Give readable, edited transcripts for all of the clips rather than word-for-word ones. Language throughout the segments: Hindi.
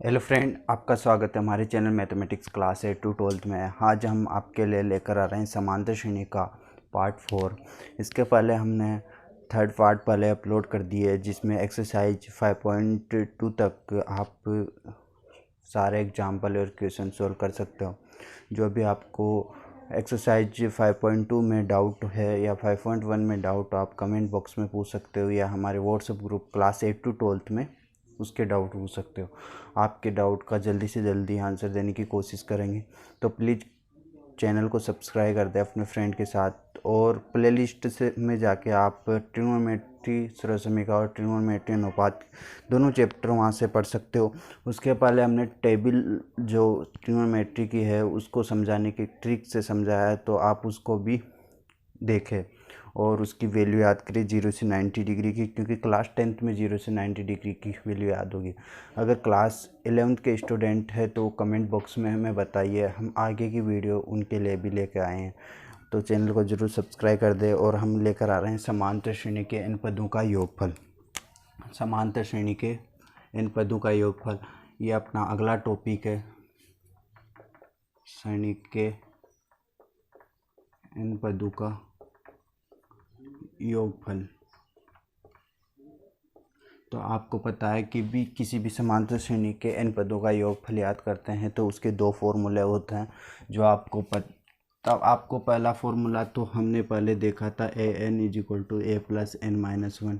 हेलो फ्रेंड, आपका स्वागत है हमारे चैनल मैथमेटिक्स क्लास 8 टू 12 में। आज हम आपके लिए लेकर आ रहे हैं समांतर श्रेणी का पार्ट 4। इसके पहले हमने थर्ड पार्ट पहले अपलोड कर दिए, जिसमें एक्सरसाइज 5.2 तक आप सारे एग्जाम्पल और क्वेश्चन सॉल्व कर सकते हो। जो भी आपको एक्सरसाइज 5.2 में डाउट है या 5.1 में डाउट, आप कमेंट बॉक्स में पूछ सकते हो या हमारे व्हाट्सएप ग्रुप क्लास 8 टू 12 में उसके डाउट पूछ सकते हो। आपके डाउट का जल्दी से जल्दी आंसर देने की कोशिश करेंगे। तो प्लीज़ चैनल को सब्सक्राइब कर दें अपने फ्रेंड के साथ, और प्लेलिस्ट से में जाके आप ट्रिग्नोमेट्री सर्वसमीकरण और ट्रिग्नोमेट्री अनुपात दोनों चैप्टर वहाँ से पढ़ सकते हो। उसके पहले हमने टेबल जो ट्रिग्नोमेट्री की है उसको समझाने की ट्रिक से समझाया है, तो आप उसको भी देखें और उसकी वैल्यू याद करें 0 से 90 डिग्री की, क्योंकि क्लास 10th में 0 से 90 डिग्री की वैल्यू याद होगी। अगर क्लास 11th के स्टूडेंट है तो कमेंट बॉक्स में हमें बताइए, हम आगे की वीडियो उनके लिए भी लेकर आए हैं। तो चैनल को ज़रूर सब्सक्राइब कर दें। और हम लेकर आ रहे हैं समांतर श्रेणी के इन पदों का योगफल। समांतर श्रेणी के इन पदों का योगफल, ये अपना अगला टॉपिक है। श्रेणी के इन पदों का योगफल। तो आपको पता है कि भी किसी भी समांतर श्रेणी के n पदों का योगफल याद करते हैं तो उसके दो फॉर्मूले होते हैं जो आपको तब आपको पहला फॉर्मूला तो हमने पहले देखा था, an = a + n - 1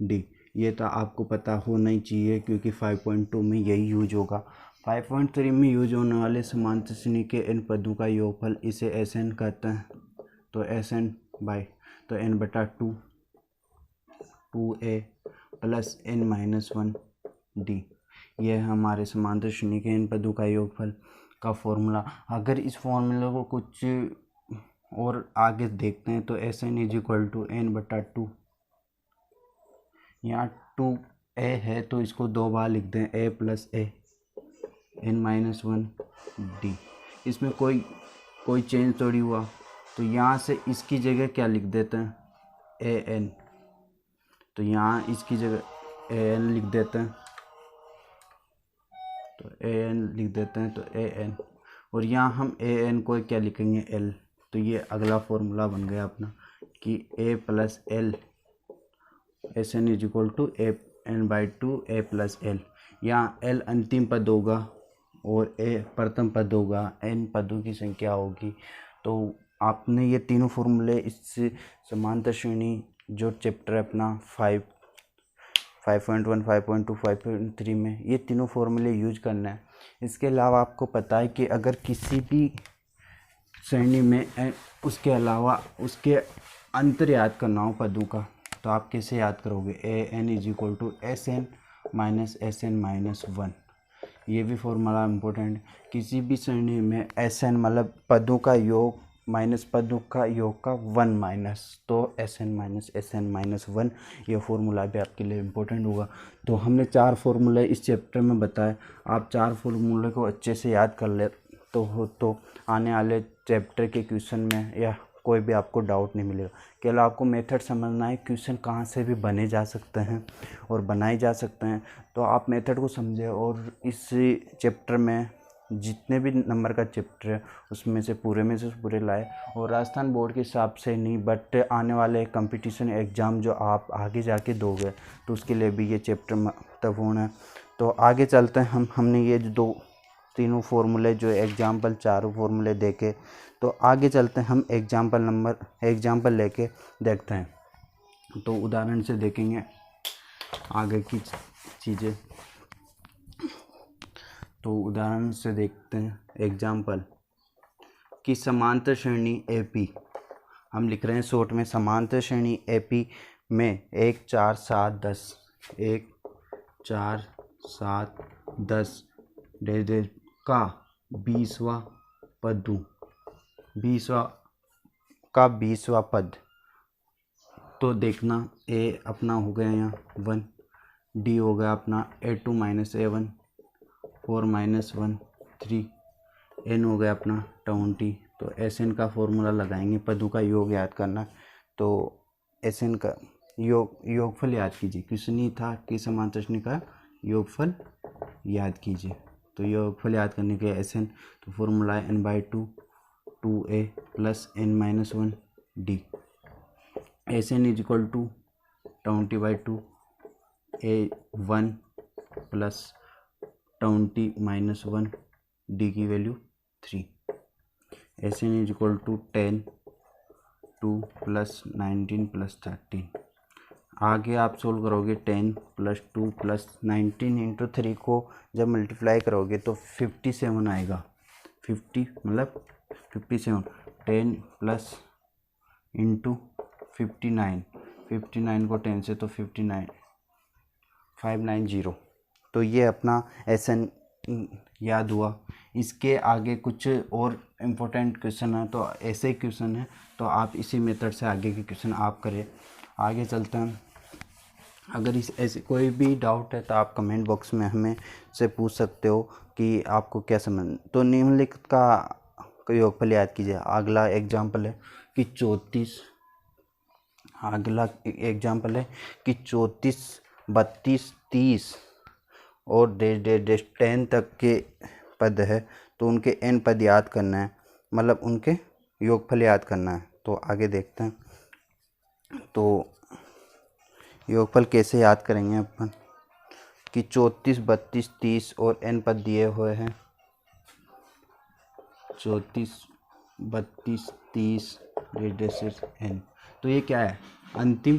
d। ये तो आपको पता होना ही चाहिए क्योंकि 5.2 में यही यूज होगा। 5.3 में यूज होने वाले समांतर श्रेणी के n पदों का योगफल इसे Sn कहते हैं। तो Sn बाय तो n/2 2a + n - 1 d, ये है हमारे समांतर श्रेणी के इन पदों का योगफल का फॉर्मूला। अगर इस फॉर्मूले को कुछ और आगे देखते हैं तो Sn = n/2, यहाँ 2a है तो इसको दो बार लिख दें, a + a n - 1 d। इसमें कोई चेंज थोड़ी हुआ, तो यहाँ से इसकी जगह क्या लिख देते हैं, an। तो यहाँ इसकी जगह an लिख देते हैं, तो an, और यहाँ हम an को क्या लिखेंगे, l। तो ये अगला फॉर्मूला बन गया अपना कि a + l, Sn = an/2 a + l। यहाँ l अंतिम पद होगा और a प्रथम पद होगा, n पदों की संख्या होगी। तो आपने ये तीनों फॉर्मूले इस समांतर श्रेणी जो चैप्टर है अपना 5.1, 5.2, 5.3 में ये तीनों फॉर्मूले यूज करना है। इसके अलावा आपको पता है कि अगर किसी भी श्रेणी में उसके अलावा उसके अंतर याद करना हो पदों का, तो आप कैसे याद करोगे, an = Sn - Sn - 1। ये भी फॉर्मूला इम्पोर्टेंट। किसी भी श्रेणी में Sn मतलब पदों का योग माइनस पदों का योग का 1 माइनस, तो Sn - Sn - 1, ये फॉर्मूला भी आपके लिए इम्पोर्टेंट होगा। तो हमने 4 फॉर्मूले इस चैप्टर में बताए। आप 4 फॉर्मूले को अच्छे से याद कर ले तो आने वाले चैप्टर के क्वेश्चन में या कोई भी आपको डाउट नहीं मिलेगा। केवल आपको मेथड समझना है, क्वेश्चन कहाँ से भी बने जा सकते हैं और बनाए जा सकते हैं। तो आप मेथड को समझें और इस चैप्टर में जितने भी नंबर का चैप्टर है उसमें से पूरे लाए। और राजस्थान बोर्ड के हिसाब से नहीं, बट आने वाले कंपटीशन एग्ज़ाम जो आप आगे जाके दोगे तो उसके लिए भी ये चैप्टर महत्वपूर्ण है। तो आगे चलते हैं हमने ये जो तीनों फॉर्मूले जो एग्जाम्पल 4 फॉर्मूले देखे, तो आगे चलते हैं हम एग्जाम्पल लेके देखते हैं। तो उदाहरण से देखेंगे आगे की चीज़ें। तो उदाहरण से देखते हैं एग्जाम्पल कि समांतर श्रेणी AP, हम लिख रहे हैं शॉर्ट में, समांतर श्रेणी AP में 1 4 7 10 1 4 7 10 का 20वां पद दूँ, 20वां पद। तो देखना a अपना हो गया यहाँ 1, d हो गया अपना a2 - a1 4 - 1 3, n हो गया अपना 20। तो Sn का फॉर्मूला लगाएंगे, पदों का योग याद करना। तो Sn का योगफल याद कीजिए। क्वेश्चन ही था कि समांतर श्रेणी का योगफल याद कीजिए। तो योगफल याद करने के एस एन, तो फॉर्मूला है n/2 2a plus n-1 d। S N is equal to 20/2 a1 plus 20-1 d की value 3। S N is equal to 10 2 plus 19 plus 13। आगे आप सोल्व करोगे 10 + 2 + 19 इंटू 3 को जब मल्टीप्लाई करोगे तो 57 आएगा। 50 मतलब 57, 10 प्लस इंटू 59, 59 को 10 से तो 59 590। तो ये अपना एस एन याद हुआ। इसके आगे कुछ और इम्पोर्टेंट क्वेश्चन है, तो ऐसे क्वेश्चन है तो आप इसी मेथड से आगे के क्वेश्चन आप करें। आगे चलते हैं। अगर इस ऐसे कोई भी डाउट है तो आप कमेंट बॉक्स में हमें से पूछ सकते हो कि आपको क्या समझ। तो निम्नलिखित का योगफल याद कीजिए। अगला एग्जाम्पल है कि 34 32 30 और डेश 10 तक के पद है, तो उनके n पद याद करना है, मतलब उनके योगफल याद करना है। तो आगे देखते हैं। तो योगफल कैसे याद करेंगे अपन कि 34 32 30 और n पद दिए हुए हैं। 34 32 30 n। तो ये क्या है? अंतिम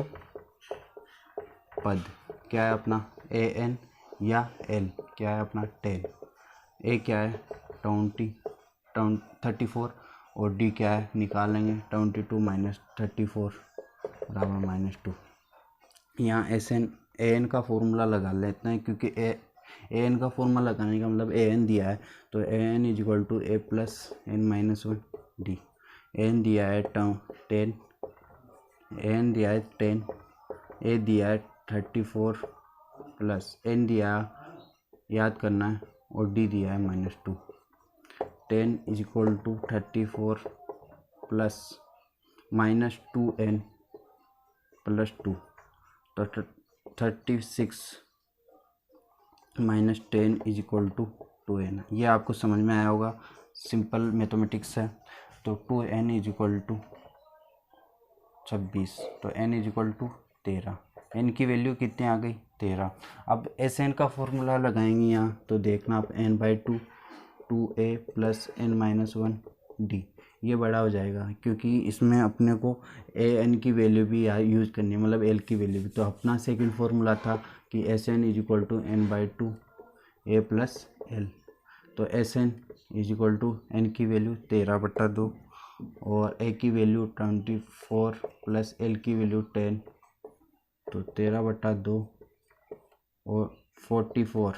पद क्या है अपना? an या l क्या है अपना? 10। a क्या है? 34 और d क्या है? निकालेंगे 22 - 34 = -2। यहाँ an का फॉर्मूला लगा लेते हैं, क्योंकि an का फॉर्मूला लगाने का मतलब an दिया है, तो an = a + n-1 d। an दिया है 10, an दिया है 10, a दिया है 34 प्लस n दिया याद करना है और d दिया है -2। 10 = 34 प्लस -2n प्लस 2, तो 36 - 10 = 2n। ये आपको समझ में आया होगा, सिंपल मैथमेटिक्स है। तो 2n = 26, तो n = 13। n की वैल्यू कितनी आ गई? 13। अब एस एन का फॉर्मूला लगाएंगे यहाँ, तो देखना आप n/2 2a plus n-1 d। ये बड़ा हो जाएगा, क्योंकि इसमें अपने को ए एन की वैल्यू भी यूज़ करनी है, मतलब एल की वैल्यू भी। तो अपना सेकंड फॉर्मूला था कि S N = n/2 a plus L. तो एस एन = n की वैल्यू 13/2 और ए की वैल्यू 24 प्लस एल की वैल्यू 10, तो 13/2 और 44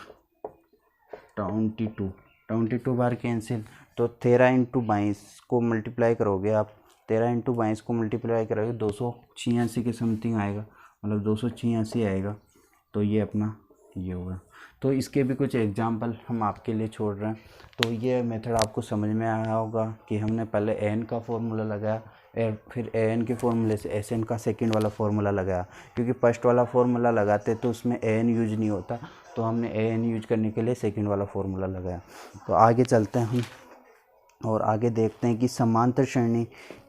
22 बार कैंसिल। तो 13 × 22 को मल्टीप्लाई करोगे आप, 13 × 22 को मल्टीप्लाई करोगे 286 के समथिंग आएगा, मतलब 286 आएगा। तो ये अपना ये होगा। तो इसके भी कुछ एग्जांपल हम आपके लिए छोड़ रहे हैं। तो ये मेथड आपको समझ में आया होगा कि हमने पहले एन का फॉर्मूला लगाया, फिर एन के फॉर्मूले से एस एन का सेकंड वाला फॉर्मूला लगाया, क्योंकि फर्स्ट वाला फॉर्मूला लगाते तो उसमें एन यूज नहीं होता, तो हमने एन यूज करने के लिए सेकंड वाला फॉर्मूला लगाया। तो आगे चलते हैं हम और आगे देखते हैं कि समांतर श्रेणी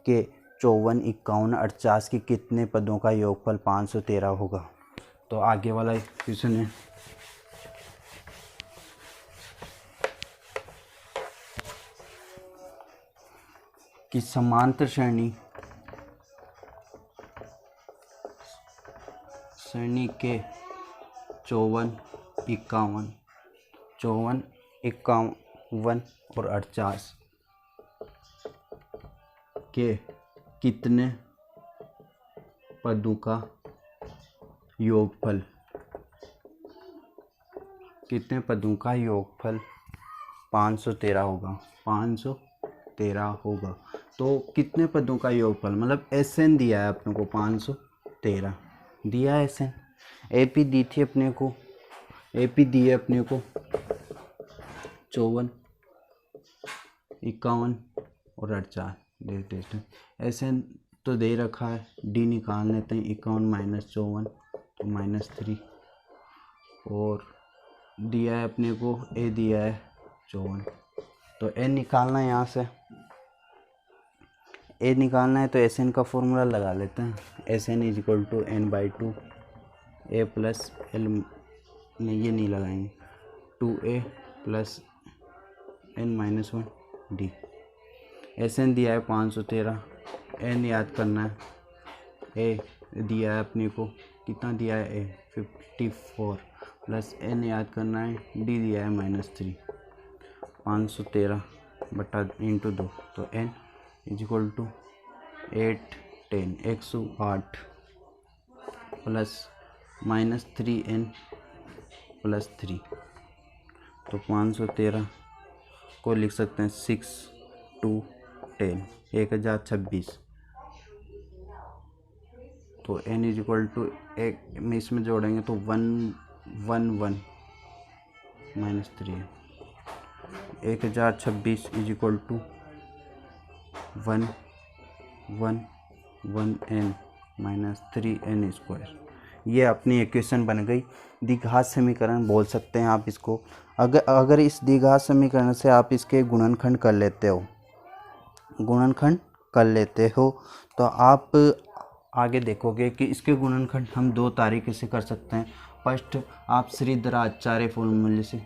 के 54 51 48 के कितने पदों का योगफल 513 होगा। तो आगे वाला क्वेश्चन है कि समांतर श्रेणी के 54 51 और 48 के कितने पदों का योगफल 513 होगा। 513 होगा। तो कितने पदों का योगफल, मतलब एस एन दिया है अपने को 513 दिया है एस एन। ए पी दी थी अपने को, ए पी दी है अपने को 54 51 और 48। एस एन तो दे रखा है, डी निकाल लेते हैं। 51 - 54 तो -3 और दिया है अपने को, ए दिया है 54, तो एन निकालना है। यहाँ से ए निकालना है तो एस एन का फॉर्मूला लगा लेते हैं। S N is equal to N by two A plus L, नहीं ये नहीं लगाएंगे, 2a plus N minus 1 D. S N दिया है 513, एन याद करना है, ए दिया है अपने को, कितना दिया है, ए 54 प्लस एन याद करना है, डी दिया है -3। 513 बटा इंटू 2, तो N is equal to 810 108 plus -3n plus 3, तो 513 को लिख सकते हैं 6 2 10 1026, तो n इज इक्वल टू एक में इसमें जोड़ेंगे तो 111 -3 है। 1026 is equal to 111n -3n square. ये अपनी इक्वेशन बन गई। द्विघात समीकरण बोल सकते हैं आप इसको। अगर इस द्विघात समीकरण से आप इसके गुणनखंड कर लेते हो तो आप आगे देखोगे कि इसके गुणनखंड हम दो तरीके से कर सकते हैं। फर्स्ट, आप श्रीधराचार्य फॉर्मूले से,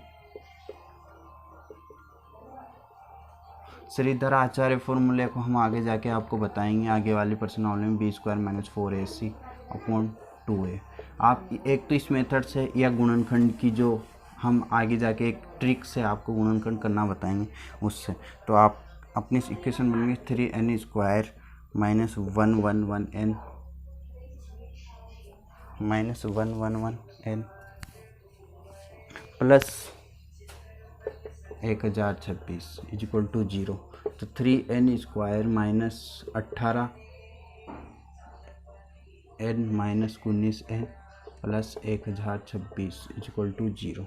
श्रीधराचार्य फॉर्मूले को हम आगे जाके आपको बताएंगे, आगे वाली प्रश्नावली में b² - 4ac/2a। आप एक तो इस मेथड से या गुणनखंड की जो हम आगे जाके एक ट्रिक से आपको गुणनखंड करना बताएंगे उससे, तो आप अपनी इक्वेशन बनेंगे 3n² - 111n plus 1026 is equal to 0, तो 3n² - 18n - 19n plus 1026 is equal to 0।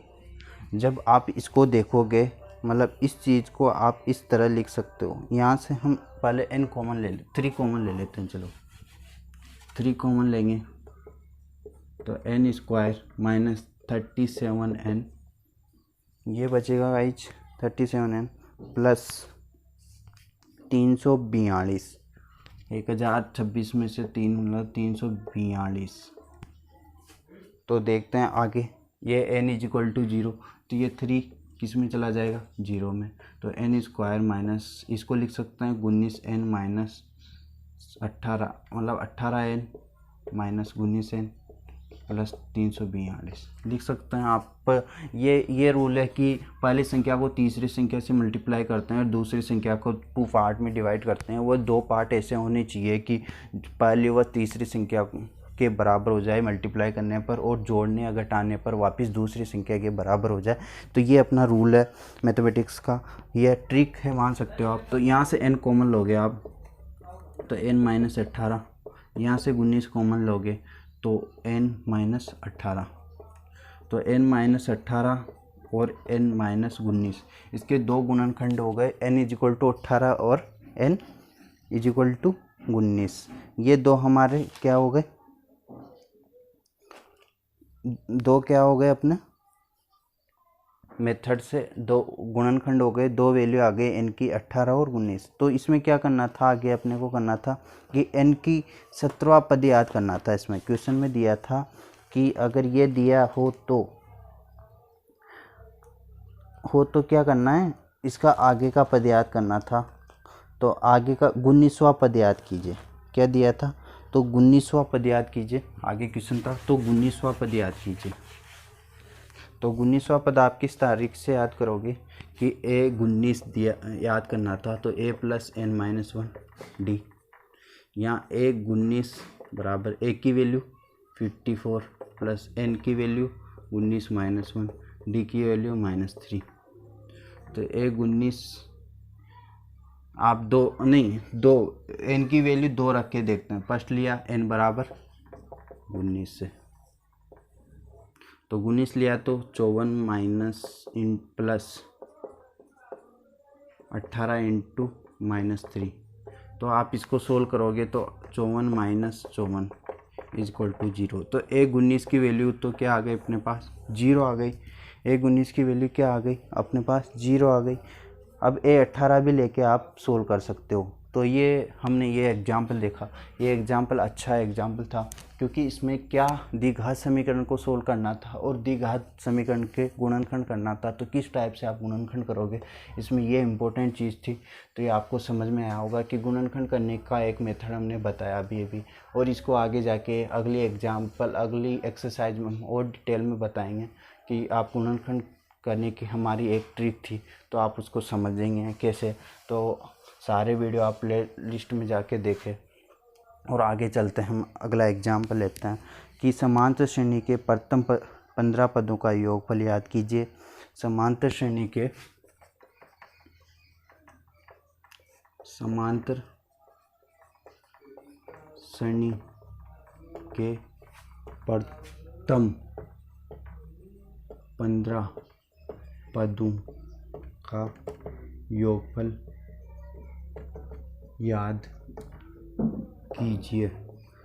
जब आप इसको देखोगे, मतलब इस चीज़ को आप इस तरह लिख सकते हो। यहाँ से हम पहले n कॉमन ले लें, 3 कॉमन ले लेते हैं। चलो 3 कॉमन लेंगे तो n² - 37n, ये बचेगा गाइज 37n प्लस 342, 1026 में से 3 मतलब 342। तो देखते हैं आगे, ये n इज इक्वल टू 0, तो ये 3 किस में चला जाएगा, 0 में, तो n² माइनस, इसको लिख सकते हैं 19n माइनस 18, मतलब 18n माइनस 19n प्लस 342 लिख सकते हैं आप। ये रूल है कि पहली संख्या को तीसरी संख्या से मल्टीप्लाई करते हैं और दूसरी संख्या को 2 पार्ट में डिवाइड करते हैं। वो 2 पार्ट ऐसे होने चाहिए कि पहली व तीसरी संख्या के बराबर हो जाए मल्टीप्लाई करने पर, और जोड़ने या घटाने पर वापस दूसरी संख्या के बराबर हो जाए। तो ये अपना रूल है मैथमेटिक्स का, यह ट्रिक है, मान सकते हो आप। तो यहाँ से n कॉमन लोगे आप तो n - 18, यहाँ से 19 कॉमन लोगे तो n - 18, तो n - 18 और n - 19, इसके दो गुणनखंड हो गए, n इज इक्वल टू 18 और n इज इक्वल टू 19। ये दो हमारे क्या हो गए, दो क्या हो गए अपने मेथड से, दो गुणनखंड हो गए, दो वैल्यू आ गए n की 18 और 19। तो इसमें क्या करना था, आगे अपने को करना था कि n की 17वां पद याद करना था। इसमें क्वेश्चन में दिया था कि अगर ये दिया हो तो क्या करना है, इसका आगे का पद याद करना था। तो आगे का 19वां पद याद कीजिए, क्या दिया था, तो 19वां पद याद कीजिए। आगे क्वेश्चन था तो 19वां पद याद कीजिए। तो 19वां पद आप किस तारीख से याद करोगे कि a 19 दिया याद करना था, तो a प्लस n - 1 d। यहाँ a 19 बराबर a की वैल्यू 54 प्लस n की वैल्यू 19 - 1, d की वैल्यू -3। तो a 19 आप दो n की वैल्यू 2 रख के देखते हैं। फर्स्ट लिया n बराबर 19 से, तो 19 लिया तो 54 माइनस इन प्लस 18 इंटू -3। तो आप इसको सोल्व करोगे तो 54 माइनस 54 इज इक्वल टू 0। तो a 19 की वैल्यू तो क्या आ गई अपने पास, 0 आ गई। A19 की वैल्यू क्या आ गई अपने पास, 0 आ गई। अब A18 भी लेके आप सोल्व कर सकते हो। तो ये हमने ये एग्जाम्पल देखा, ये एग्जाम्पल अच्छा एग्जाम्पल था क्योंकि इसमें क्या द्विघात समीकरण को सोल्व करना था और द्विघात समीकरण के गुणनखंड करना था। तो किस टाइप से आप गुणनखंड करोगे, इसमें ये इम्पोर्टेंट चीज़ थी। तो ये आपको समझ में आया होगा कि गुणनखंड करने का एक मेथड हमने बताया अभी और इसको आगे जाके अगली एग्जाम्पल अगली एक्सरसाइज में हम और डिटेल में बताएंगे कि आप गुणनखंड करने की हमारी एक ट्रिक थी, तो आप उसको समझेंगे कैसे। तो सारे वीडियो आप प्ले लिस्ट में जाके देखें। और आगे चलते हैं, हम अगला एग्जाम्पल लेते हैं कि समांतर श्रेणी के प्रथम 15 पदों का योगफल याद कीजिए। समांतर श्रेणी के प्रथम 15 पदों का योगफल याद कीजिए।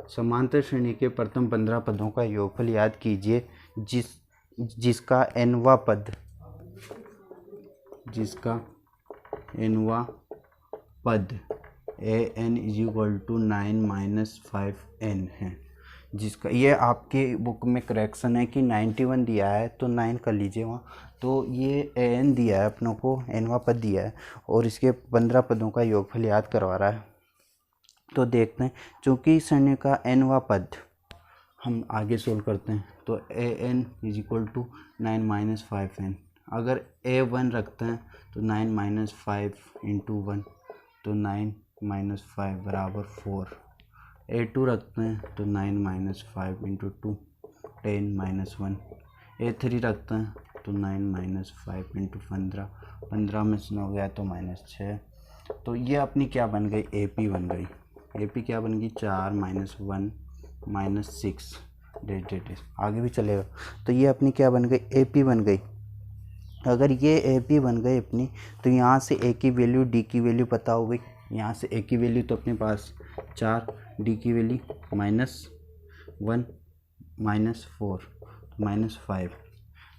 समांतर श्रेणी के प्रथम 15 पदों का योगफल याद कीजिए जिसका nवां पद an = 9 - 5n है। जिसका ये आपके बुक में करेक्शन है कि 91 दिया है तो 9 कर लीजिए वहाँ। तो ये an दिया है अपनों को, nवां पद दिया है और इसके 15 पदों का योगफल याद करवा रहा है। तो देखते हैं, चूँकि श्रेणी का nवां पद हम आगे सोल्व करते हैं। तो an = 9 - 5n। अगर a1 रखते हैं तो 9 - 5 × 1 तो 9 - 5 = 4। a2 रखते हैं तो 9 - 5 × 2 10 - 1। a3 रखते हैं तो 9 - 5 × 15 15 में से 9 गया तो -6। तो ये अपनी क्या बन गई, AP बन गई। AP क्या बन गई, 4 - 1 - 6 आगे भी चलेगा। तो ये अपनी क्या बन गई, AP बन गई। अगर ये AP बन गई अपनी, तो यहाँ से A की वैल्यू D की वैल्यू पता हो गई। यहाँ से A की वैल्यू तो अपने पास 4, D की वैल्यू -1 -4 -5।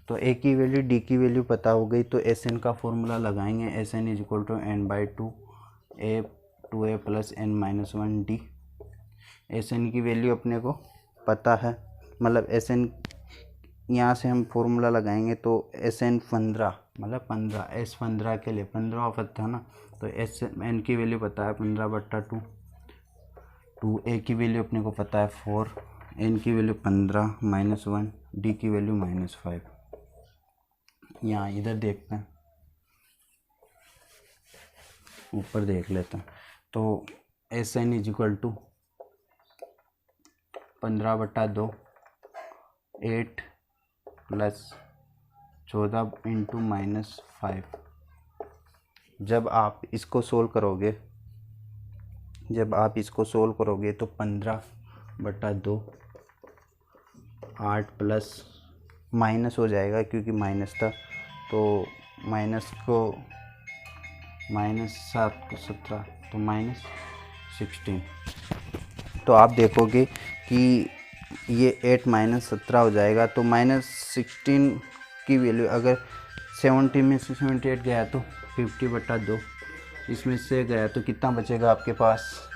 तो A की वैल्यू D की वैल्यू पता हो गई। तो SN का फॉर्मूला लगाएंगे। SN = n/2 a 2a + n-1 d। SN की वैल्यू अपने को पता है, मतलब SN यहाँ से हम फॉर्मूला लगाएंगे तो SN 15 मतलब 15 S15 के लिए 15वां पद था ना। तो SN की वैल्यू पता है 15/2। 2a की वैल्यू अपने को पता है 4, n की वैल्यू 15 -1, d की वैल्यू -5। यहाँ इधर देखते हैं, ऊपर देख लेते हैं। तो SN = 15/2 8 + 14 × -5। जब आप इसको सोल्व करोगे तो 15/2 8 प्लस माइनस हो जाएगा क्योंकि माइनस था, तो माइनस को -7 को 17 तो -16। तो आप देखोगे कि ये 8 - 17 हो जाएगा। तो -16 की वैल्यू अगर 70 में से 78 गया तो 50/2, इसमें से गया तो कितना बचेगा आपके पास,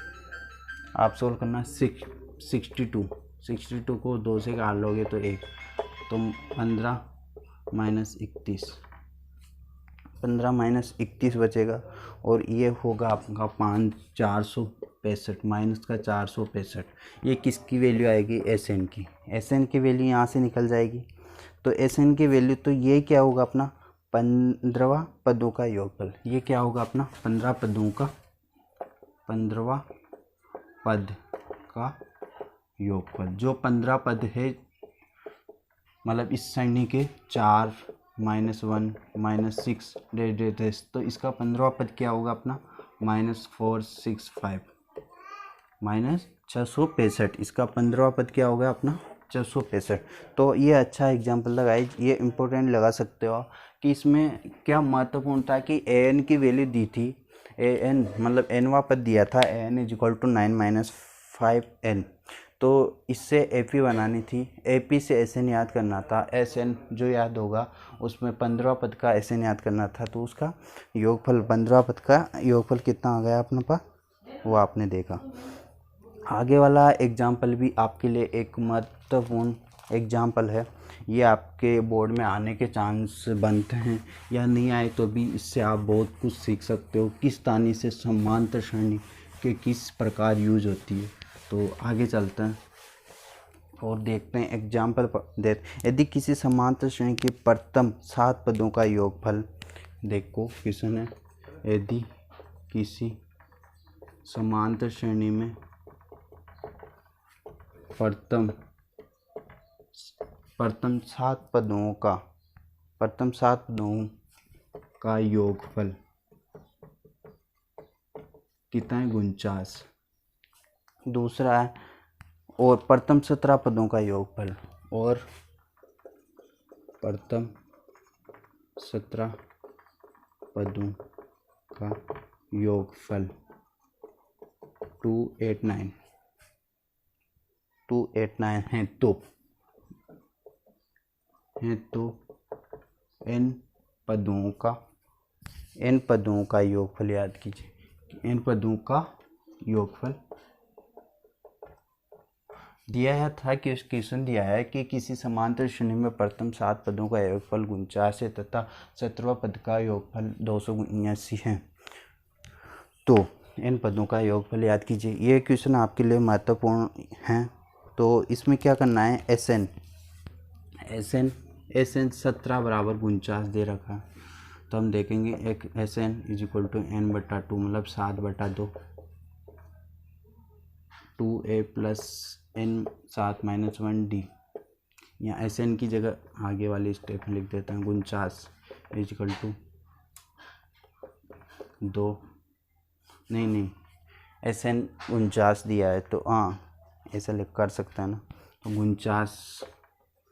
आप सोल्व करना 62 को 2 से काट लोगे तो 1, तो 15 - 31 बचेगा। और ये होगा आपका 465 माइनस का 465। ये किसकी वैल्यू आएगी, SN की। SN की वैल्यू यहाँ से निकल जाएगी। तो SN की वैल्यू, तो ये क्या होगा अपना 15वां पदों का योगफल। ये क्या होगा अपना 15 पदों का 15वां पद का योगफल। जो 15 पद है मतलब इस श्रेणी के 4 -1 -6 तो इसका 15वां पद क्या होगा अपना -465 -665। इसका 15वां पद क्या होगा अपना 665। तो ये अच्छा एग्जाम्पल लगाए, ये इम्पोर्टेंट लगा सकते हो कि इसमें क्या महत्वपूर्ण था कि an की वैल्यू दी थी। an मतलब nवां पद दिया था, an = 9 - 5n। तो इससे एपी बनानी थी, एपी से एसएन याद करना था। एसएन जो याद होगा उसमें 15 पद का एसएन याद करना था, तो उसका योगफल 15 पद का योगफल कितना आ गया अपने पास, वो आपने देखा। आगे वाला एग्जाम्पल भी आपके लिए एक महत्वपूर्ण एग्जाम्पल है। ये आपके बोर्ड में आने के चांस बनते हैं, या नहीं आए तो भी इससे आप बहुत कुछ सीख सकते हो, किस तानी से समांतर श्रेणी के किस प्रकार यूज होती है। तो आगे चलते हैं और देखते हैं एग्जाम्पल दे। यदि किसी समांतर श्रेणी के प्रथम 7 पदों का योगफल, देखो क्वेश्चन है, यदि किसी समांतर श्रेणी में प्रथम 7 पदों का योगफल कितना है, 49। दूसरा है और प्रथम 17 पदों का योगफल, और प्रथम 17 पदों का योगफल 289 है तो n पदों का योगफल याद कीजिए। n पदों का योगफल दिया था कि उस क्वेश्चन दिया है कि किसी समांतर श्रेणी में प्रथम 7 पदों का योगफल 49 है तथा 17वां पद का योगफल 279 है। तो इन पदों का योगफल याद कीजिए। ये क्वेश्चन आपके लिए महत्वपूर्ण है। तो इसमें क्या करना है, एस एन 17 बराबर 49 दे रखा है, तो हम देखेंगे एक S N is equal to n/2 मतलब 7/2, 2a प्लस n 7 - 1d। यहाँ एस एन की जगह आगे वाली स्टेप में लिख देता हूँ 49 इज इक्वल टू 2, नहीं एस एन 49 दिया है तो हाँ ऐसा लिख कर सकते हैं ना, तो 49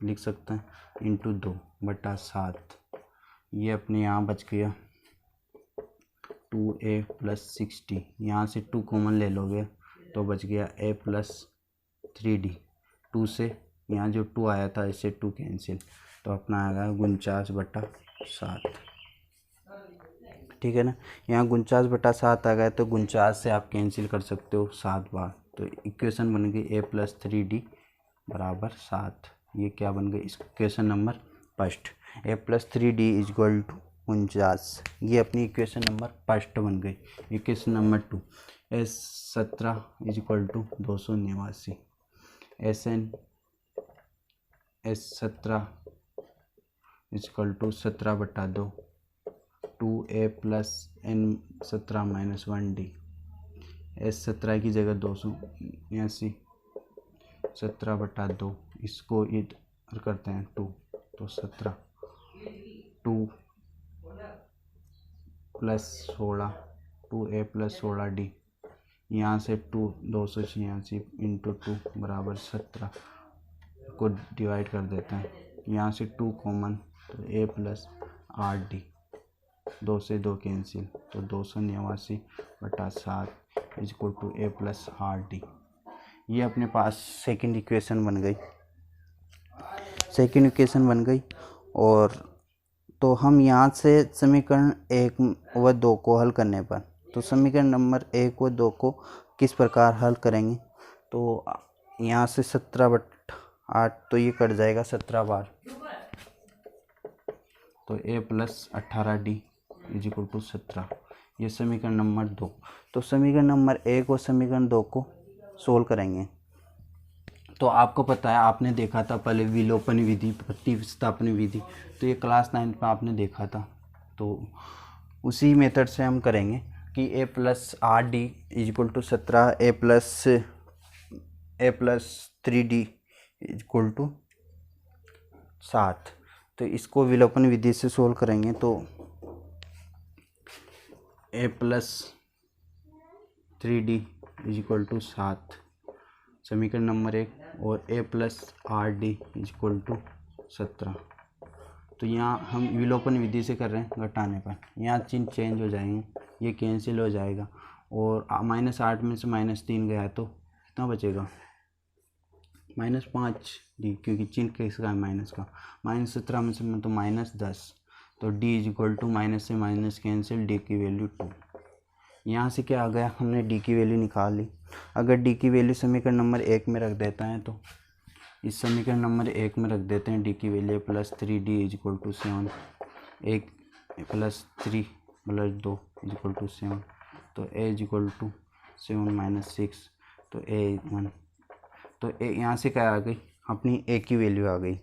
लिख सकते हैं इंटू 2/7। ये अपने यहाँ बच गया 2a प्लस 60, यहाँ से 2 कॉमन ले लोगे तो बच गया a प्लस 3d। 2 से यहाँ जो 2 आया था इससे 2 कैंसिल, तो अपना आएगा 49/7। ठीक है ना, यहाँ 49/7 आ गया, तो 49 से आप कैंसिल कर सकते हो 7 बार। तो इक्वेशन बन गई a प्लस 3d बराबर 7। ये क्या बन गई, equation number first, a plus 3d is equal to 49। ये अपनी इक्वेशन नंबर फर्स्ट बन गई। Equation number 2, S17 is equal to 289। S17 is equal to 17/2, 2a plus n 17 - 1d। S17 की जगह 289, 17/2, इसको इधर करते हैं 2, तो 17, 2 प्लस 16, 2a प्लस 16d। यहाँ से 286 इंटू 2 बराबर 17 को डिवाइड कर देते हैं, यहाँ से 2 कॉमन, तो a प्लस 8d, 2 से 2 कैंसिल, तो 289/7 is equal to a plus 8d। ये अपने पास सेकंड इक्वेशन बन गई। और तो हम यहाँ से समीकरण 1 व 2 को हल करने पर, तो समीकरण नंबर 1 व 2 को किस प्रकार हल करेंगे, तो यहाँ से 17/8 तो ये कट जाएगा 17 बार, तो a plus 18d is equal to 17। ये समीकरण नंबर 2। तो समीकरण नंबर 1 और समीकरण 2 को सोल्व करेंगे। तो आपको पता है, आपने देखा था पहले विलोपन विधि, प्रतिस्थापन विधि, तो ये क्लास 9 में आपने देखा था। तो उसी मेथड से हम करेंगे कि a plus 8d is equal to 17, a plus 3d is equal to 7। तो इसको विलोपन विधि से सोल्व करेंगे, तो a plus 3d is equal to 7 समीकरण नंबर 1, और a plus 8d is equal to 17। तो यहाँ हम विलोपन विधि से कर रहे हैं घटाने पर, यहाँ चिन्ह चेंज हो जाएंगे, ये कैंसिल हो जाएगा, और -8 में से -3 गया तो कितना बचेगा, -5d, क्योंकि चिन्ह किसका है, माइनस का। -17 में से तो -10, तो d is equal to minus से माइनस कैंसिल, d की वैल्यू 2। यहाँ से क्या आ गया, हमने d की वैल्यू निकाल ली। अगर d की वैल्यू समीकरण नंबर 1 में रख देता है, तो इस समीकरण नंबर 1 में रख देते हैं d की value +3d is equal to 7, 1 +3 +2 is equal to 7, तो a इज इक्वल टू 7 - 6, तो a 1। तो यहाँ से क्या आ गई, अपनी a की वैल्यू आ गई।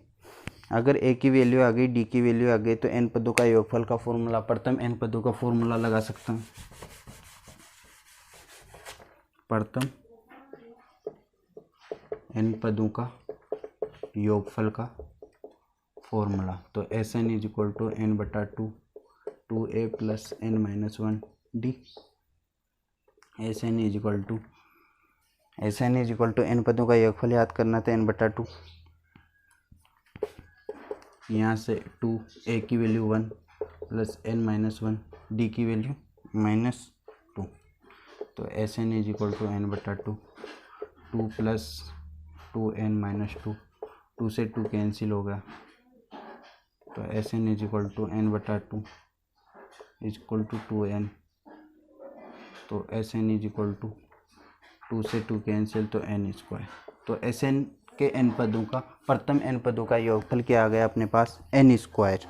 अगर a की वैल्यू आ गई, d की वैल्यू आ गई, तो n पदों का योगफल का फॉर्मूला, प्रथम n पदों का फॉर्मूला लगा सकता हूँ। प्रथम n पदों का योगफल का फॉर्मूला, तो Sn is equal to n/2 2a + n-1d। Sn is equal to n पदों का योगफल याद करना, तो n/2, यहाँ से 2, a की वैल्यू 1 + n-1, d की वैल्यू -2, तो Sn is equal to n/2 2 + 2n-2, 2 से 2 कैंसिल हो गया, तो Sn is equal to n/2 is equal to 2n, तो Sn इज इक्वल टू 2 से 2 कैंसिल, तो n²। तो Sn के n पदों का, प्रथम n पदों का योगफल क्या आ गया अपने पास, n²।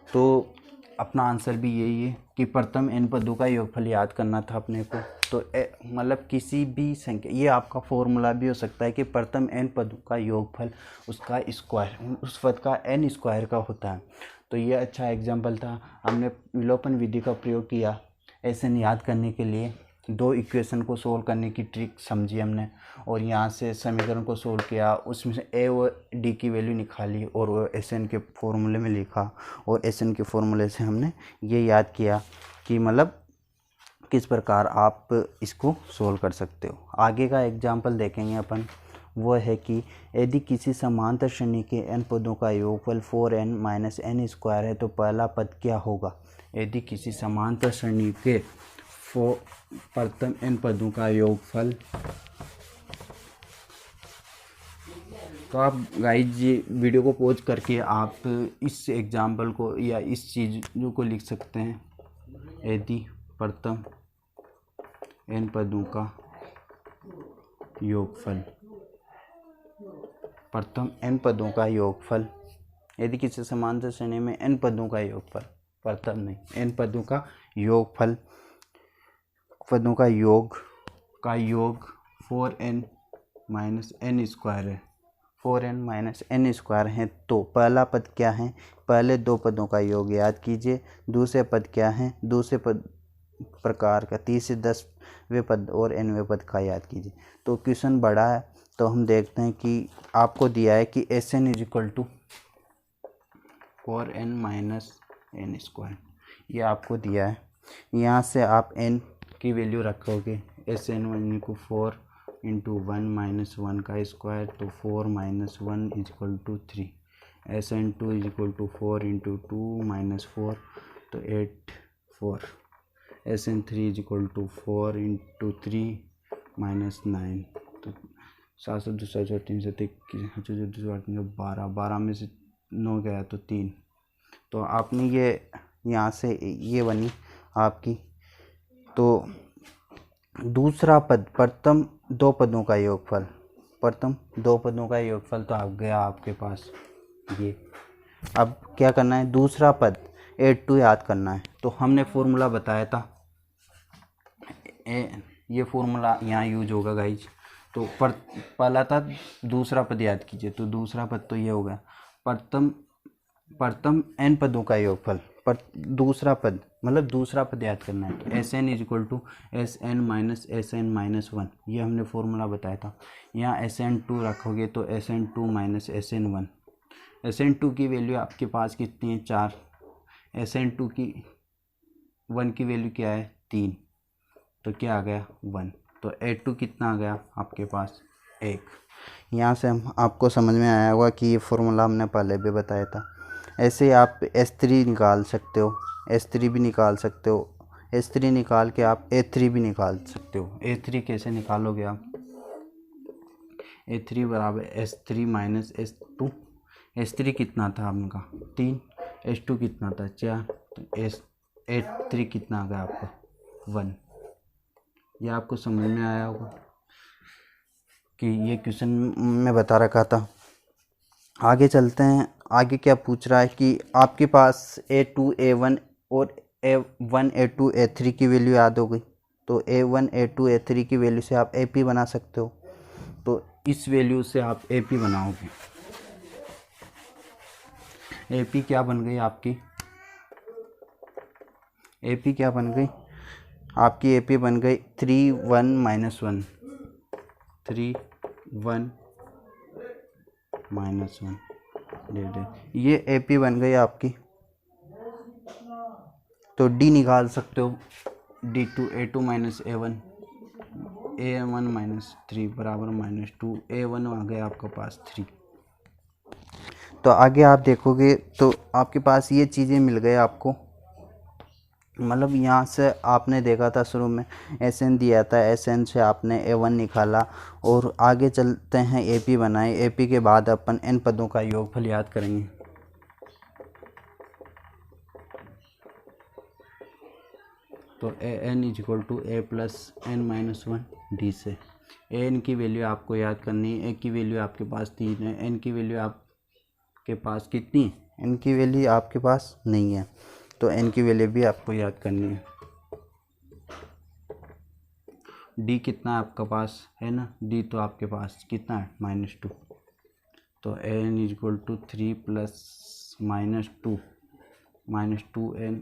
तो अपना आंसर भी यही है कि प्रथम n पदों का योगफल याद करना था अपने को। तो मतलब किसी भी संख्या, ये आपका फॉर्मूला भी हो सकता है कि प्रथम n पदों का योगफल उसका स्क्वायर, उस पद का n² का होता है। तो ये अच्छा एग्जाम्पल था। हमने विलोपन विधि का प्रयोग किया Sn याद करने के लिए, दो इक्वेशन को सोल्व करने की ट्रिक समझी हमने, और यहाँ से समीकरण को सोल्व किया, उसमें से a और d की वैल्यू निकाली और वो Sn के फॉर्मूले में लिखा, और Sn के फॉर्मूले से हमने ये याद किया कि मतलब किस प्रकार आप इसको सोल्व कर सकते हो। आगे का एग्जाम्पल देखेंगे अपन, वो है कि यदि किसी समांतर श्रेणी के n पदों का योगफल 4n - n² है, तो पहला पद क्या होगा। यदि किसी समांतर श्रेणी के प्रथम n पदों का योगफल, तो आप गाइज ये वीडियो को पॉज करके आप इस एग्जाम्पल को या इस चीज़ों को लिख सकते हैं। यदि प्रथम n पदों का योगफल, प्रथम n पदों का योगफल, यदि किसी समांतर श्रेणी में n पदों का योगफल, प्रथम नहीं, n पदों का योगफल, पदों का योग 4n - n² है, 4n - n² है, तो पहला पद क्या है, पहले दो पदों का योग याद कीजिए। दूसरे पद क्या है, दूसरे पद प्रकार का 30 से 10वें पद और nवें पद का याद कीजिए। तो क्वेश्चन बड़ा है, तो हम देखते हैं कि आपको दिया है कि Sn is equal to 4n - n², ये आपको दिया है। यहाँ से आप n की वैल्यू रखोगे, Sn1 को 4 × 1 - 1 का स्क्वायर, तो 4 - 1 is equal to 3। Sn2 is equal to 4 × 2 - 4, तो 8 4। Sn3 इज इक्वल टू 4 × 3 - 9, तो 7 से 2 3 से 12, 12 में से 9 गया तो 3। तो आपने ये यहाँ से ये बनी आपकी। तो दूसरा पद, प्रथम दो पदों का योगफल, प्रथम दो पदों का योगफल तो आ गया आपके पास ये। अब क्या करना है, दूसरा पद 8 याद करना है। तो हमने फॉर्मूला बताया था, ये फॉर्मूला यहाँ यूज होगा गाइज। तो पहला था, दूसरा पद याद कीजिए, तो दूसरा पद तो ये होगा प्रथम n पदों का योगफल, पर दूसरा पद मतलब दूसरा पद याद करना है। तो Sn is equal to Sn - Sn-1, ये हमने फॉर्मूला बताया था। यहाँ Sn2 रखोगे तो Sn2 - Sn1, Sn2 की वैल्यू आपके पास कितनी है, 4, Sn2 की 1 की वैल्यू क्या है, 3, तो क्या आ गया 1, तो A2 कितना आ गया आपके पास 1। यहाँ से हम आपको समझ में आया होगा कि ये फॉर्मूला हमने पहले भी बताया था। ऐसे आप S3 निकाल सकते हो, S3 भी निकाल सकते हो, S3 निकाल के आप A3 भी निकाल सकते हो। A3 कैसे निकालोगे आप, A3 बराबर S3 माइनस S2। S3 कितना था आपका 3, S2 कितना था 4, तो A3 कितना आ गया आपका 1। यह आपको समझ में आया होगा कि ये क्वेश्चन में बता रखा था। आगे चलते हैं। आगे क्या पूछ रहा है कि आपके पास A2 A1 और A1 A2 A3 की वैल्यू याद हो गई, तो A1 A2 A3 की वैल्यू से आप AP बना सकते हो। तो इस वैल्यू से आप AP बनाओगे। AP क्या बन गई आपकी, AP क्या बन गई आपकी, AP बन गई 3 1 माइनस 1, 3 1 माइनस 1 ये AP बन गई आपकी। तो D निकाल सकते हो, D2 A2 minus A1, A1 minus 3 बराबर माइनस 2, A1 आ गया आपके पास 3। तो आगे आप देखोगे तो आपके पास ये चीज़ें मिल गए आपको, मतलब यहाँ से आपने देखा था शुरू में SN दिया था, SN से आपने A1 निकाला और आगे चलते हैं AP बनाए। AP के बाद अपन n पदों का योगफल याद करेंगे। तो AN is equal to A plus N minus 1 D से AN की वैल्यू आपको याद करनी है। A की वैल्यू आपके पास 3 है, N की वैल्यू आपके पास कितनी है, N की वैल्यू आपके पास नहीं है, तो N की वैल्यू भी आपको याद करनी है। D कितना है आपके पास है ना, D तो आपके पास कितना है -2, तो AN is equal to 3 plus -2 -2N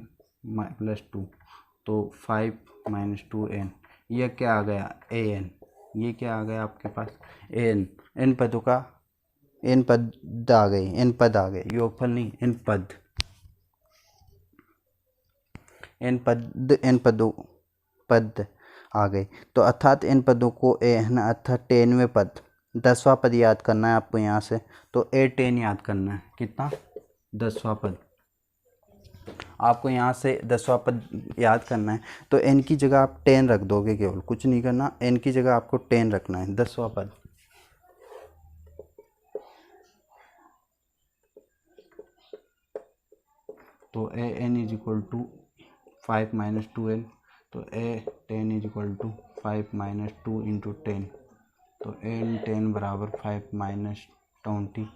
plus 2, तो 5 -2N। यह क्या आ गया AN, ये क्या आ गया आपके पास AN। N पदों का N पद आ गए, N पद आ गए, योगफल नहीं N पद, N पद, N पद आ गए। तो अर्थात N पदों को अर्थात 10वें पद 10वां पद याद करना है आपको यहाँ से, तो A10 याद करना है, कितना 10वां पद आपको यहाँ से 10वां पद याद करना है। तो N की जगह आप 10 रख दोगे, केवल कुछ नहीं करना, N की जगह आपको 10 रखना है, 10वां पद। तो AN is equal to 5 minus 2N, तो A10 is equal to 5 minus 2 into 10, तो N10 बराबर 5 माइनस 20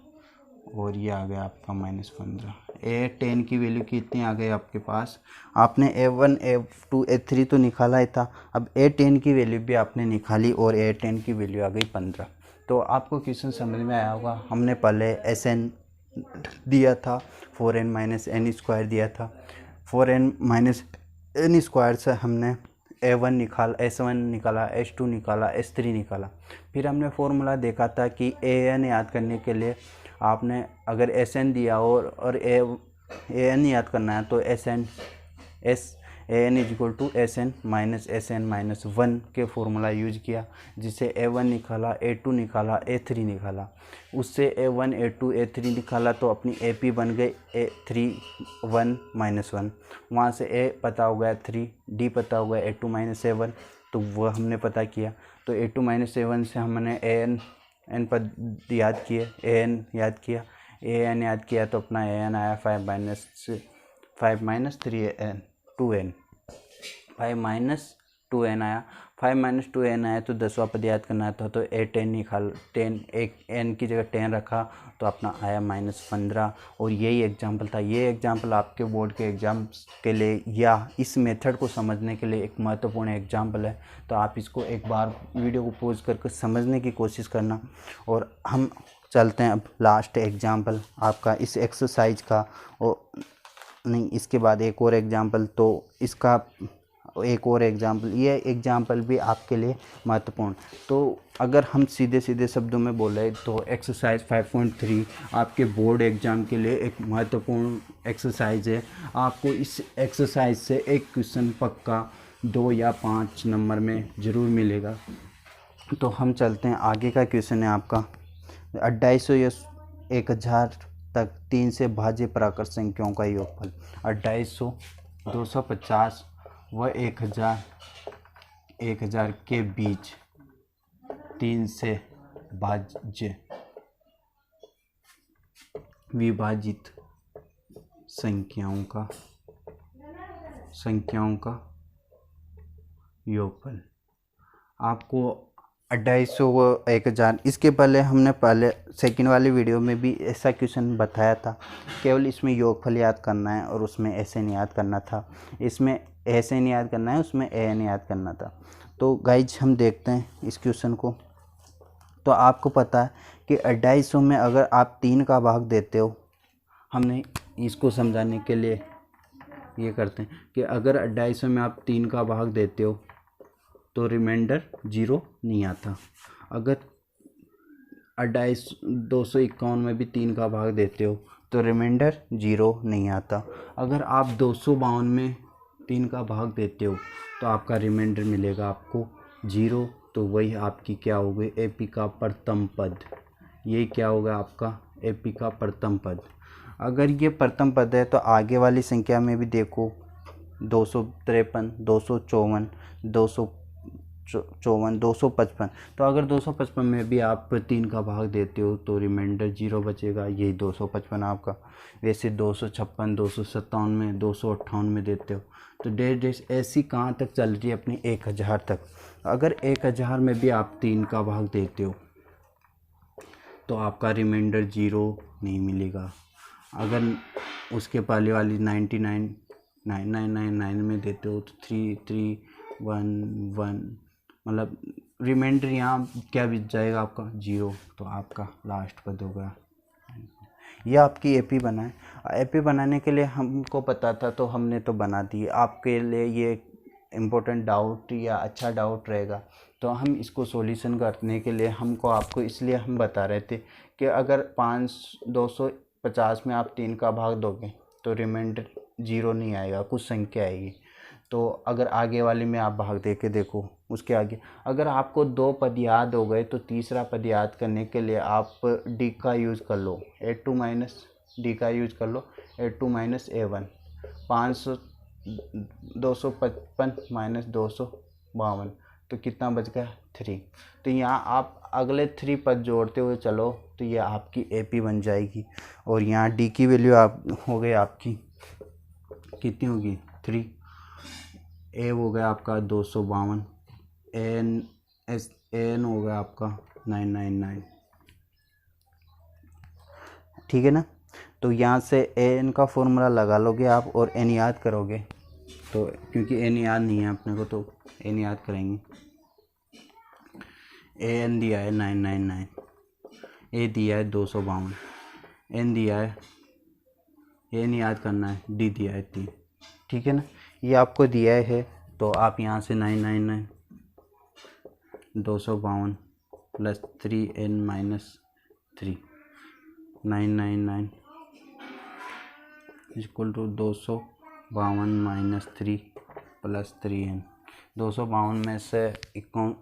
और ये आ गया आपका -15। A10 की वैल्यू कितनी आ गई आपके पास, आपने A1 A2 A3 तो निकाला ही था, अब A10 की वैल्यू भी आपने निकाली और A10 की वैल्यू आ गई 15। तो आपको क्वेश्चन समझ में आया होगा। हमने पहले SN दिया था 4n माइनस एन स्क्वायर दिया था, 4n माइनस एन स्क्वायर से हमने A1 निकाला, S1 निकाला, S2 निकाला, S3 निकाला। फिर हमने फॉर्मूला देखा था कि AN याद करने के लिए आपने अगर SN दिया और AN याद करना है तो AN is equal to SN minus 1 के फॉर्मूला यूज किया, जिससे A1 निकाला, A2 निकाला, A3 निकाला। उससे A1 A2 A3 निकाला तो अपनी AP बन गई A3 1 -1। वहाँ से A पता हो गया 3, D पता हो गया A2 -A1, तो वह हमने पता किया। तो A2 -A1 से हमने AN पद याद किए, AN याद किया, AN याद किया तो अपना AN आया 5 minus 3N 2N, 5 minus 2N आया। 5 माइनस 2N आया तो 10वां पद याद करना था, तो A10 निकाल, 10 एक N की जगह 10 रखा तो अपना आया -15। और यही एग्जाम्पल था। ये एग्जाम्पल आपके बोर्ड के एग्जाम के लिए या इस मेथड को समझने के लिए एक महत्वपूर्ण एग्जाम्पल है। तो आप इसको एक बार वीडियो को पॉज करके समझने की कोशिश करना। और हम चलते हैं अब लास्ट एग्जाम्पल आपका इस एक्सरसाइज का, और नहीं इसके बाद एक और एग्जाम्पल, तो इसका एक और एग्जाम्पल, ये एग्जाम्पल भी आपके लिए महत्वपूर्ण। तो अगर हम सीधे सीधे शब्दों में बोले तो एक्सरसाइज 5.3 आपके बोर्ड एग्ज़ाम के लिए एक महत्वपूर्ण एक्सरसाइज है। आपको इस एक्सरसाइज से एक क्वेश्चन पक्का 2 या 5 नंबर में ज़रूर मिलेगा। तो हम चलते हैं, आगे का क्वेश्चन है आपका 250 या 1000 तक 3 से भाज्य प्राकृत संख्याओं का योगफल। 250, 250 व 1000 के बीच 3 से भाज्य विभाजित संख्याओं का योगफल। आपको 250 व 1000, इसके पहले हमने सेकंड वाली वीडियो में भी ऐसा क्वेश्चन बताया था। केवल इसमें योगफल याद करना है और उसमें ऐसे नहीं याद करना था, इसमें ऐसे नहीं याद करना है, उसमें ए नहीं याद करना था। तो गाइज हम देखते हैं इस क्वेश्चन को। तो आपको पता है कि 250 में अगर आप 3 का भाग देते हो, हमने इसको समझाने के लिए ये करते हैं कि अगर 250 में आप 3 का भाग देते हो तो रिमाइंडर 0 नहीं आता। अगर 251 में भी 3 का भाग देते हो तो रिमाइंडर 0 नहीं आता। अगर आप 252 में 3 का भाग देते हो तो आपका रिमाइंडर मिलेगा आपको 0। तो वही आपकी क्या हो गई, एपी का प्रथम पद। ये क्या होगा आपका एपी का प्रथम पद। अगर ये प्रथम पद है तो आगे वाली संख्या में भी देखो, 253, 254, 255। तो अगर 255 में भी आप 3 का भाग देते हो तो रिमाइंडर 0 बचेगा, यही 255 आपका। वैसे 256, 257 में, 258 में देते हो तो डेढ़ ऐसी कहाँ तक चल रही है अपनी 1000 तक। अगर 1000 में भी आप 3 का भाग देते हो तो आपका रिमाइंडर 0 नहीं मिलेगा। अगर उसके पहले वाली 99,999 में देते हो तो 3311, मतलब रिमाइंडर यहाँ क्या बीत जाएगा आपका 0। तो आपका लास्ट पद होगा। ये आपकी एपी बना है। एपी बनाने के लिए हमको पता था तो हमने तो बना दी। आपके लिए ये इम्पोर्टेंट डाउट या अच्छा डाउट रहेगा तो हम इसको सॉल्यूशन करने के लिए आपको इसलिए हम बता रहे थे कि अगर 250 में आप 3 का भाग दोगे तो रिमाइंडर 0 नहीं आएगा, कुछ संख्या आएगी। तो अगर आगे वाले में आप भाग दे के देखो, उसके आगे अगर आपको 2 पद याद हो गए तो तीसरा पद याद करने के लिए आप डी का यूज़ कर लो, A2 माइनस डी का यूज़ कर लो, A2 माइनस A1। 255 माइनस 252 तो कितना बच गया 3। तो यहाँ आप अगले 3 पद जोड़ते हुए चलो तो ये आपकी एपी बन जाएगी। और यहाँ डी की वैल्यू आप हो गई आपकी कितनी होगी 3। ए हो गया आपका 252, एन हो गया आपका 999। ठीक है ना। तो यहाँ से एन का फॉर्मूला लगा लोगे आप और एन याद करोगे। तो क्योंकि एन याद नहीं है अपने को तो एन याद करेंगे। एन दिया है 999, ए दिया है 252, एन दिया है, एन याद करना है, डी दिया है 3। ठीक है ना। ये आपको दिया है तो आप यहाँ से 999 252 plus 3n minus 3, 999 equal to 252 minus 3 plus 3n। 252 में से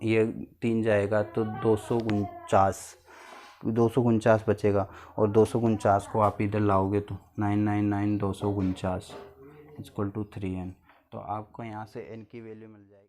ये 3 जाएगा तो 249 बचेगा और 249 को आप इधर लाओगे तो 999 249 इक्वल टू 3n। तो आपको यहाँ से n की वैल्यू मिल जाएगी।